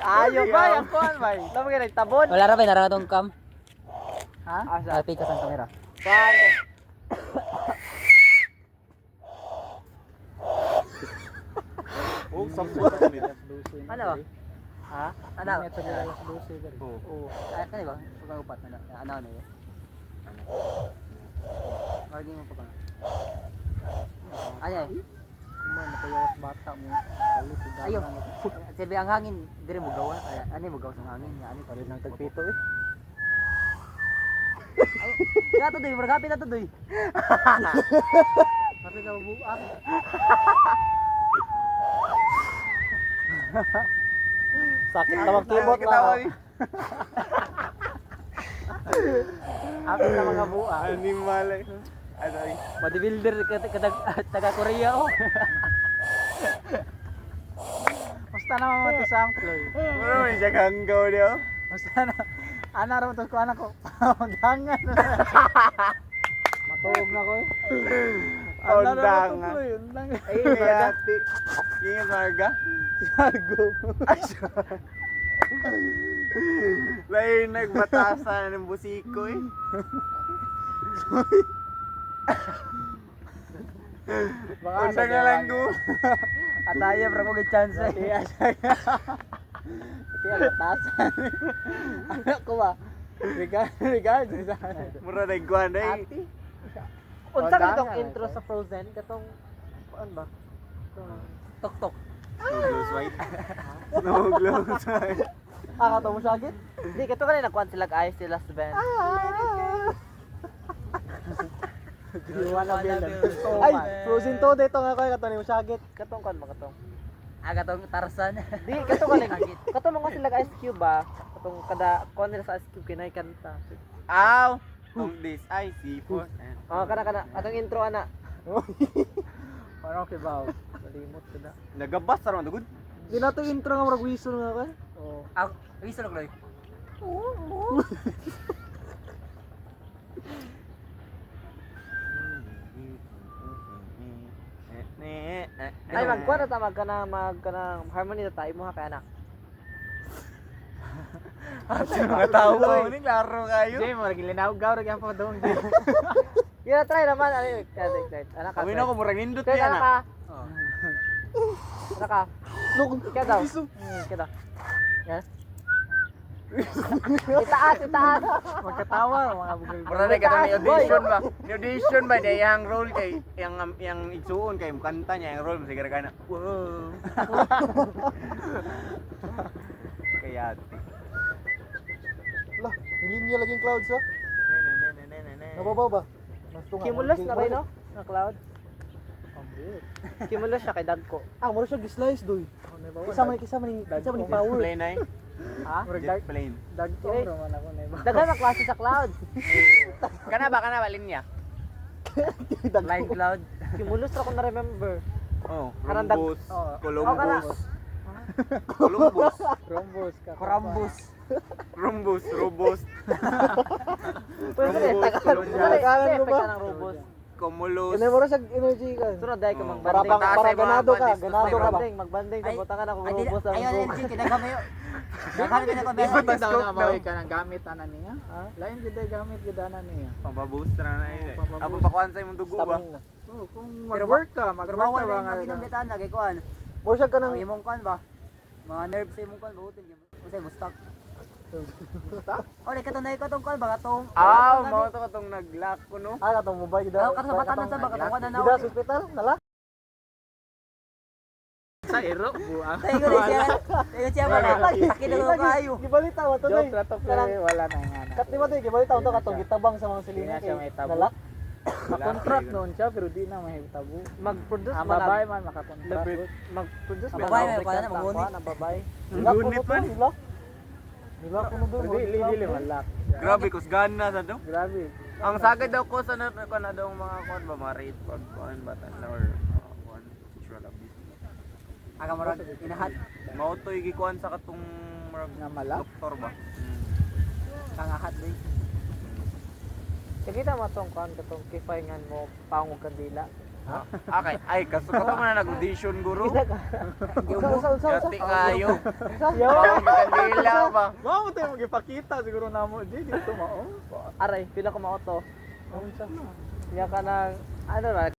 Ayo ba yang kuan bay? Lama ka nagtabon. Wala ra ba nara tong cam? Ha? Asa pikas ang kamera. Kuan. Oh, sampo ka nito. Ano ba? Ha? Ano? Oh. Ay, kani ba? Pag-upat na ano na yun. Margin mo pa ka. Ay ay. Nakayawas bata mo. Ayo. Silbi ang hangin, dire mo gawa. Ani mo gawa sa hangin, ani pa rin Nang tagpito eh. Ay, gato doy, margapi na to doy. Pati ka buak. Sakit tawag kibot Kita na. oy. Ako na mga buwa. Animal eh. Ay. Bodybuilder taga Korea oh. Basta naman mo ito sa amploy. Ano may hanggaw niyo? Basta na. Ana raw to ko anak ko. Dangan. Matuog na ko eh. Undangan. Ay, Kaya ti. Yung marga. Sargo. Lain nagbatasan ng busiko eh. Unsa nga lang go. Ataya pra ko chance. Iya saya. Kaya batasan. Anak ko ba? Regard sa Mura na iguan eh. ati. Unsa ka Undangan, tong intro eh. sa Frozen katong ano ba? Tok tok. No glows white. No glows white. Ah, kato mo sagit? Di kato kanina nagkuan sila ayos sila sa band. Diwa na bill. Oh, Ay, man. frozen to dito nga ko katong ni sagit. Katong kan makatong. Ah, katong Tarzan. Di kato kanina. Katong mga sila Ice Cube ba? Katong kada kuan nila sa Ice Cube kinay kanta. Ow! On this I see for. Oh, kana atong intro ana. Parang okay ba? Malimot ko na. Nagabas ra man dugod. Di na to intro nga murag whistle nga ko. Oo. Ah, iso lang loy. Ay magkuan na ta magkana harmony na tayo mo ha kay anak. Mga tao mo ni klaro kayo. Di mo lagi linaw gaw ra gyapon dong. Yun try naman ano try. Anak ka. Kami na ko murag nindot Kaya yan anak ah. ka. Anak ka. Ikaw daw. Ikaw daw. Yan. Itaas. Magkatawa mga bugol. Mura na kita ni audition ba? Ni audition ba niya yang role kay yang igsuon kay mukanta niya yang role sigara kana. Wow. Kaya Lah, hindi niya laging clouds ha? Nababaw ba? Cumulus na rin no? Na cloud. Cumulus siya kay Dagko. Ah, mura siya gislice doy. Kisama ni power. Plane ay. Ha? Jet plane. Dagko Eh. naman ako na iba. Dagan na klase sa cloud. Kana ba linya? Line cloud. Cumulus ra ko na remember. Oh, Karang dag- Columbus. Oh. Columbus. Columbus. Rombos ka. Corambus. Rumbus, robust, Pwede rin. Tagalan mo ba? Ng robos. Cumulus. Kaya mura siya energy ka. Sunod dahil ka Oh. magbanding. Para ganado ka, ganado ka ba? Magbanding sa butangan ako Ay, robos ang ayaw robos. din kinagamayo. Daghan ka na ko Di ba Daw taskok na daw? maway ka ng gamit ana niya. Ha? Lain gid gamit gid ana niya. Pambaboost na na eh. Pambaboost. Apo pakuan sa imong dugo ba? Stamina. Oh, kung mag-work ka Bawal ba na nga? yung ginambitan na kay kuan. Mura siya ka Ang ng imong kuan ba? Mga nerves sa imong kuan buutin gyud. Usay mo stock. Oh, di katunay ko tong kuan ba katong. Mao to katong nag-lock ko no. katong mobile gid. Oh, kasabatan na sa ba katong kuan na Gida sa ospital nala. Sa ero buang. Tayo siya ba na? Pakinulo ko kayo. Gibalita wa to Joke doy. na to play. Wala na nga. Kat di ba doy gibalita to katong gitabang sa mga silina Hindi na siya may tabo. Nala. Makontract noon siya pero di na may tabo. Mag-produce Ang man babae man makakontract. mag-produce Ang man babae, ang may kuha na, magunit. Ang babae. Ang gunit man. Nila kuno doon. Dili man lock. Grabe kus gana sa do. Grabe. Ang sagad daw ko sa na daw mga kuan ba mga rape pag kuan bata na or kuan sexual abuse. Aga murag inahat. Mao to gikuan sa katong murag Nga malak? doktor ba? Kangahat din. Sige ta matong kan katong kifayngan mo pangog kandila. Okay, ay kaso ka pa man nag-audition guro. Yati kayo. Yo. Bawang kandila ba? Mao tayo magipakita siguro namo di dito mao. Aray, pila ko mauto. Kaya ka ng, ano ba,